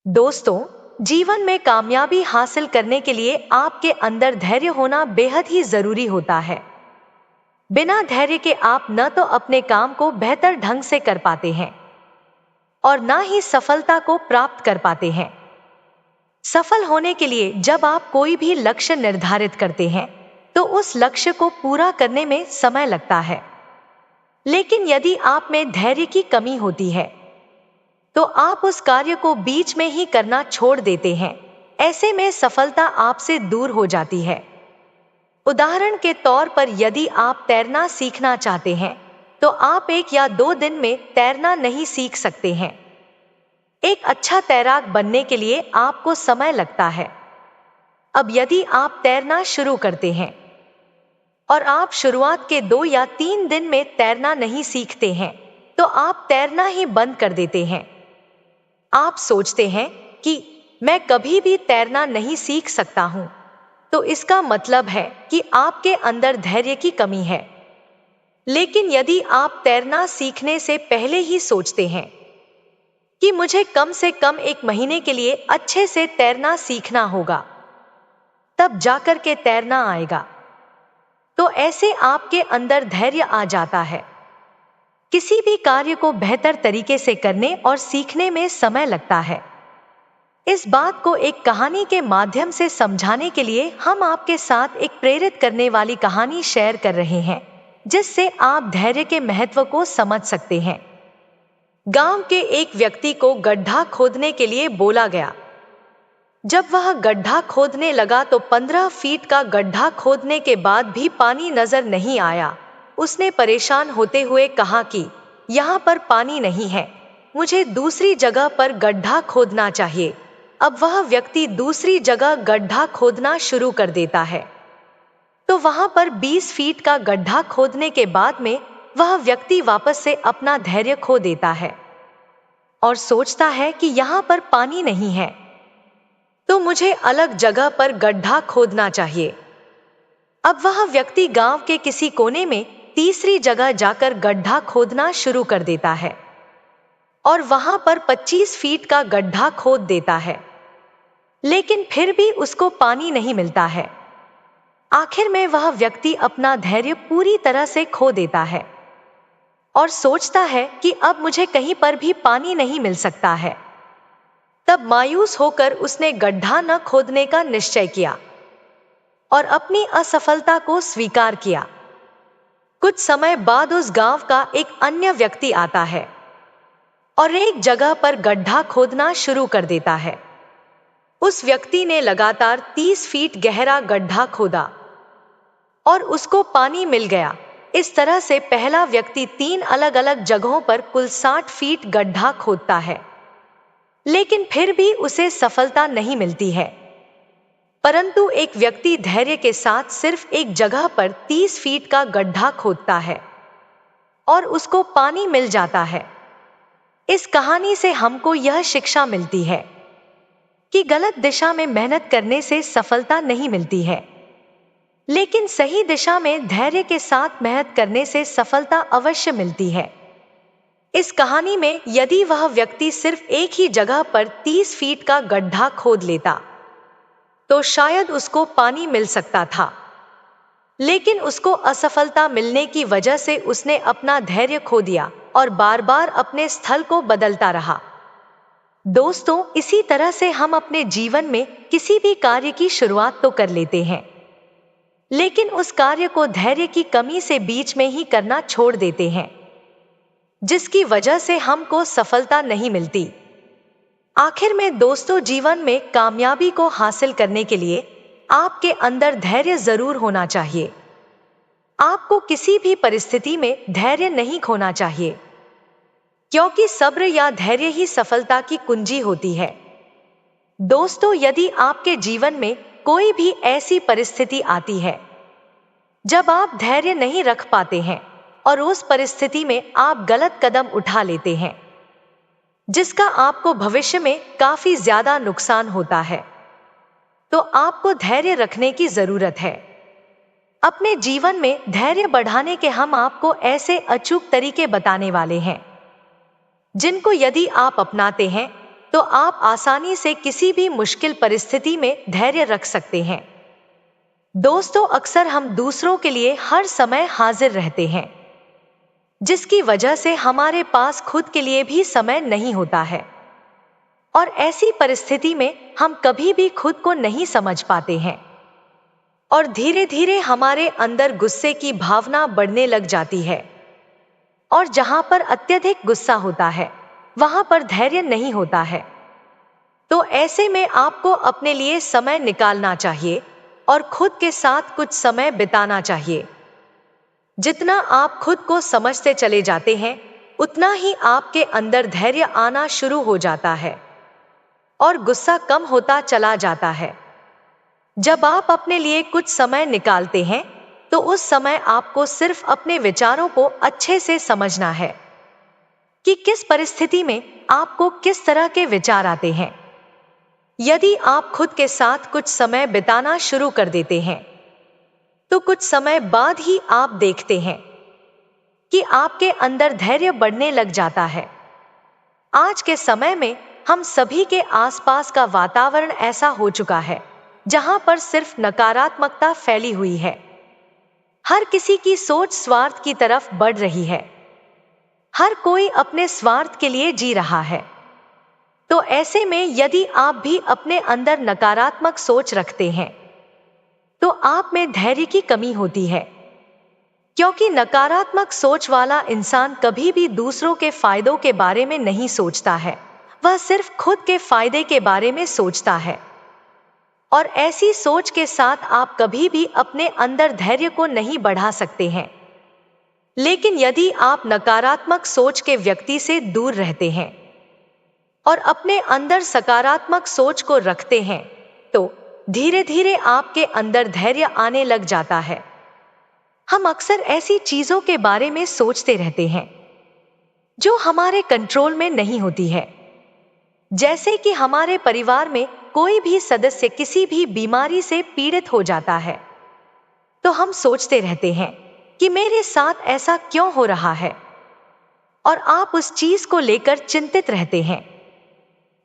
दोस्तों, जीवन में कामयाबी हासिल करने के लिए आपके अंदर धैर्य होना बेहद ही जरूरी होता है। बिना धैर्य के आप न तो अपने काम को बेहतर ढंग से कर पाते हैं और न ही सफलता को प्राप्त कर पाते हैं। सफल होने के लिए जब आप कोई भी लक्ष्य निर्धारित करते हैं तो उस लक्ष्य को पूरा करने में समय लगता है। लेकिन यदि आप में धैर्य की कमी होती है तो आप उस कार्य को बीच में ही करना छोड़ देते हैं। ऐसे में सफलता आपसे दूर हो जाती है। उदाहरण के तौर पर यदि आप तैरना सीखना चाहते हैं तो आप 1 या 2 दिन में तैरना नहीं सीख सकते हैं। एक अच्छा तैराक बनने के लिए आपको समय लगता है। अब यदि आप तैरना शुरू करते हैं और आप शुरुआत के 2 या 3 दिन में तैरना नहीं सीखते हैं तो आप तैरना ही बंद कर देते हैं। आप सोचते हैं कि मैं कभी भी तैरना नहीं सीख सकता हूं, तो इसका मतलब है कि आपके अंदर धैर्य की कमी है। लेकिन यदि आप तैरना सीखने से पहले ही सोचते हैं कि मुझे कम से कम 1 महीने के लिए अच्छे से तैरना सीखना होगा, तब जाकर के तैरना आएगा, तो ऐसे आपके अंदर धैर्य आ जाता है। किसी भी कार्य को बेहतर तरीके से करने और सीखने में समय लगता है। इस बात को एक कहानी के माध्यम से समझाने के लिए हम आपके साथ एक प्रेरित करने वाली कहानी शेयर कर रहे हैं, जिससे आप धैर्य के महत्व को समझ सकते हैं। गांव के एक व्यक्ति को गड्ढा खोदने के लिए बोला गया। जब वह गड्ढा खोदने लगा तो 15 फीट का गड्ढा खोदने के बाद भी पानी नजर नहीं आया। उसने परेशान होते हुए कहा कि यहाँ पर पानी नहीं है, मुझे दूसरी जगह पर गड्ढा खोदना चाहिए। अब वह व्यक्ति दूसरी जगह गड्ढा खोदना शुरू कर देता है, तो वहां पर 20 फीट का गड्ढा खोदने के बाद में वह व्यक्ति वापस से अपना धैर्य खो देता है और सोचता है कि यहाँ पर पानी नहीं है, तो मुझे अलग जगह पर गड्ढा खोदना चाहिए। अब वह व्यक्ति गांव के किसी कोने में तीसरी जगह जाकर गड्ढा खोदना शुरू कर देता है और वहां पर 25 फीट का गड्ढा खोद देता है, लेकिन फिर भी उसको पानी नहीं मिलता है। आखिर में वह व्यक्ति अपना धैर्य पूरी तरह से खो देता है और सोचता है कि अब मुझे कहीं पर भी पानी नहीं मिल सकता है। तब मायूस होकर उसने गड्ढा न खोदने का निश्चय किया और अपनी असफलता को स्वीकार किया। कुछ समय बाद उस गांव का एक अन्य व्यक्ति आता है और एक जगह पर गड्ढा खोदना शुरू कर देता है। उस व्यक्ति ने लगातार 30 फीट गहरा गड्ढा खोदा और उसको पानी मिल गया। इस तरह से पहला व्यक्ति 3 अलग अलग जगहों पर कुल 60 फीट गड्ढा खोदता है, लेकिन फिर भी उसे सफलता नहीं मिलती है। परंतु एक व्यक्ति धैर्य के साथ सिर्फ एक जगह पर 30 फीट का गड्ढा खोदता है और उसको पानी मिल जाता है। इस कहानी से हमको यह शिक्षा मिलती है कि गलत दिशा में मेहनत करने से सफलता नहीं मिलती है, लेकिन सही दिशा में धैर्य के साथ मेहनत करने से सफलता अवश्य मिलती है। इस कहानी में यदि वह व्यक्ति सिर्फ एक ही जगह पर 30 फीट का गड्ढा खोद लेता तो शायद उसको पानी मिल सकता था, लेकिन उसको असफलता मिलने की वजह से उसने अपना धैर्य खो दिया और बार बार अपने स्थल को बदलता रहा। दोस्तों, इसी तरह से हम अपने जीवन में किसी भी कार्य की शुरुआत तो कर लेते हैं, लेकिन उस कार्य को धैर्य की कमी से बीच में ही करना छोड़ देते हैं, जिसकी वजह से हमको सफलता नहीं मिलती। आखिर में दोस्तों, जीवन में कामयाबी को हासिल करने के लिए आपके अंदर धैर्य जरूर होना चाहिए। आपको किसी भी परिस्थिति में धैर्य नहीं खोना चाहिए, क्योंकि सब्र या धैर्य ही सफलता की कुंजी होती है। दोस्तों, यदि आपके जीवन में कोई भी ऐसी परिस्थिति आती है जब आप धैर्य नहीं रख पाते हैं और उस परिस्थिति में आप गलत कदम उठा लेते हैं, जिसका आपको भविष्य में काफी ज्यादा नुकसान होता है, तो आपको धैर्य रखने की जरूरत है। अपने जीवन में धैर्य बढ़ाने के हम आपको ऐसे अचूक तरीके बताने वाले हैं, जिनको यदि आप अपनाते हैं तो आप आसानी से किसी भी मुश्किल परिस्थिति में धैर्य रख सकते हैं। दोस्तों, अक्सर हम दूसरों के लिए हर समय हाजिर रहते हैं, जिसकी वजह से हमारे पास खुद के लिए भी समय नहीं होता है। और ऐसी परिस्थिति में हम कभी भी खुद को नहीं समझ पाते हैं और धीरे धीरे हमारे अंदर गुस्से की भावना बढ़ने लग जाती है। और जहां पर अत्यधिक गुस्सा होता है, वहां पर धैर्य नहीं होता है। तो ऐसे में आपको अपने लिए समय निकालना चाहिए और खुद के साथ कुछ समय बिताना चाहिए। जितना आप खुद को समझते चले जाते हैं, उतना ही आपके अंदर धैर्य आना शुरू हो जाता है और गुस्सा कम होता चला जाता है। जब आप अपने लिए कुछ समय निकालते हैं, तो उस समय आपको सिर्फ अपने विचारों को अच्छे से समझना है कि किस परिस्थिति में आपको किस तरह के विचार आते हैं। यदि आप खुद के साथ कुछ समय बिताना शुरू कर देते हैं, तो कुछ समय बाद ही आप देखते हैं कि आपके अंदर धैर्य बढ़ने लग जाता है। आज के समय में हम सभी के आसपास का वातावरण ऐसा हो चुका है जहां पर सिर्फ नकारात्मकता फैली हुई है। हर किसी की सोच स्वार्थ की तरफ बढ़ रही है। हर कोई अपने स्वार्थ के लिए जी रहा है। तो ऐसे में यदि आप भी अपने अंदर नकारात्मक सोच रखते हैं, तो आप में धैर्य की कमी होती है, क्योंकि नकारात्मक सोच वाला इंसान कभी भी दूसरों के फायदों के बारे में नहीं सोचता है। वह सिर्फ खुद के फायदे के बारे में सोचता है। और ऐसी सोच के साथ आप कभी भी अपने अंदर धैर्य को नहीं बढ़ा सकते हैं। लेकिन यदि आप नकारात्मक सोच के व्यक्ति से दूर रहते हैं और अपने अंदर सकारात्मक सोच को रखते हैं, तो धीरे धीरे आपके अंदर धैर्य आने लग जाता है। हम अक्सर ऐसी चीजों के बारे में सोचते रहते हैं जो हमारे कंट्रोल में नहीं होती है। जैसे कि हमारे परिवार में कोई भी सदस्य किसी भी बीमारी से पीड़ित हो जाता है, तो हम सोचते रहते हैं कि मेरे साथ ऐसा क्यों हो रहा है, और आप उस चीज को लेकर चिंतित रहते हैं।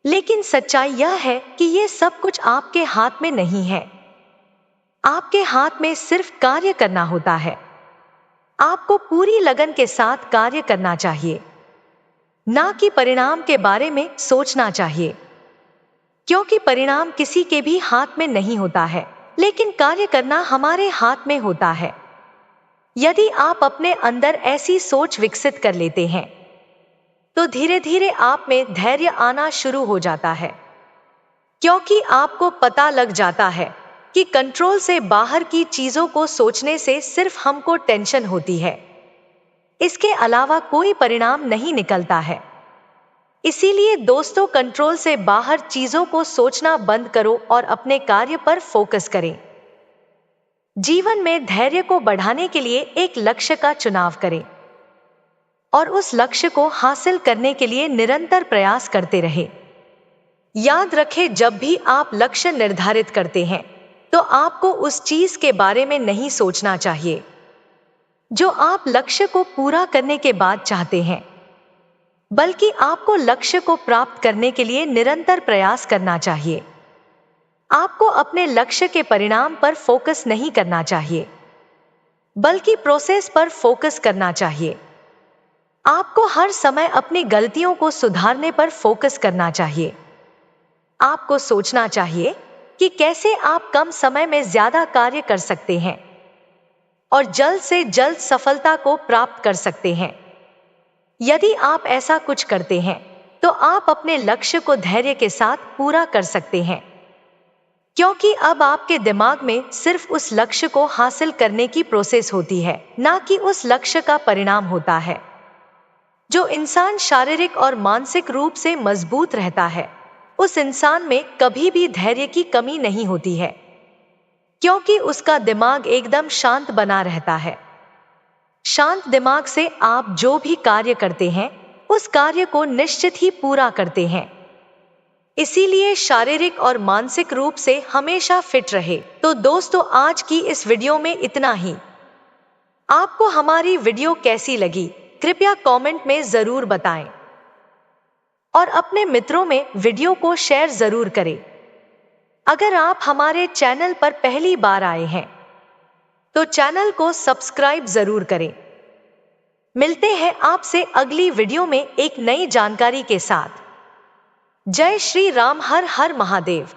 लेकिन सच्चाई यह है कि ये सब कुछ आपके हाथ में नहीं है। आपके हाथ में सिर्फ कार्य करना होता है। आपको पूरी लगन के साथ कार्य करना चाहिए, ना कि परिणाम के बारे में सोचना चाहिए, क्योंकि परिणाम किसी के भी हाथ में नहीं होता है, लेकिन कार्य करना हमारे हाथ में होता है। यदि आप अपने अंदर ऐसी सोच विकसित कर लेते हैं, तो धीरे धीरे आप में धैर्य आना शुरू हो जाता है, क्योंकि आपको पता लग जाता है कि कंट्रोल से बाहर की चीजों को सोचने से सिर्फ हमको टेंशन होती है। इसके अलावा कोई परिणाम नहीं निकलता है। इसीलिए दोस्तों, कंट्रोल से बाहर चीजों को सोचना बंद करो और अपने कार्य पर फोकस करें। जीवन में धैर्य को बढ़ाने के लिए एक लक्ष्य का चुनाव करें और उस लक्ष्य को हासिल करने के लिए निरंतर प्रयास करते रहें। याद रखें, जब भी आप लक्ष्य निर्धारित करते हैं, तो आपको उस चीज के बारे में नहीं सोचना चाहिए जो आप लक्ष्य को पूरा करने के बाद चाहते हैं, बल्कि आपको लक्ष्य को प्राप्त करने के लिए निरंतर प्रयास करना चाहिए। आपको अपने लक्ष्य के परिणाम पर फोकस नहीं करना चाहिए, बल्कि प्रोसेस पर फोकस करना चाहिए। आपको हर समय अपनी गलतियों को सुधारने पर फोकस करना चाहिए। आपको सोचना चाहिए कि कैसे आप कम समय में ज्यादा कार्य कर सकते हैं और जल्द से जल्द सफलता को प्राप्त कर सकते हैं। यदि आप ऐसा कुछ करते हैं, तो आप अपने लक्ष्य को धैर्य के साथ पूरा कर सकते हैं, क्योंकि अब आपके दिमाग में सिर्फ उस लक्ष्य को हासिल करने की प्रोसेस होती है, ना कि उस लक्ष्य का परिणाम होता है। जो इंसान शारीरिक और मानसिक रूप से मजबूत रहता है, उस इंसान में कभी भी धैर्य की कमी नहीं होती है, क्योंकि उसका दिमाग एकदम शांत बना रहता है। शांत दिमाग से आप जो भी कार्य करते हैं, उस कार्य को निश्चित ही पूरा करते हैं। इसीलिए शारीरिक और मानसिक रूप से हमेशा फिट रहे। तो दोस्तों, आज की इस वीडियो में इतना ही। आपको हमारी वीडियो कैसी लगी, कृपया कमेंट में जरूर बताएं। और अपने मित्रों में वीडियो को शेयर जरूर करें। अगर आप हमारे चैनल पर पहली बार आए हैं तो चैनल को सब्सक्राइब जरूर करें। मिलते हैं आपसे अगली वीडियो में एक नई जानकारी के साथ। जय श्री राम, हर हर महादेव।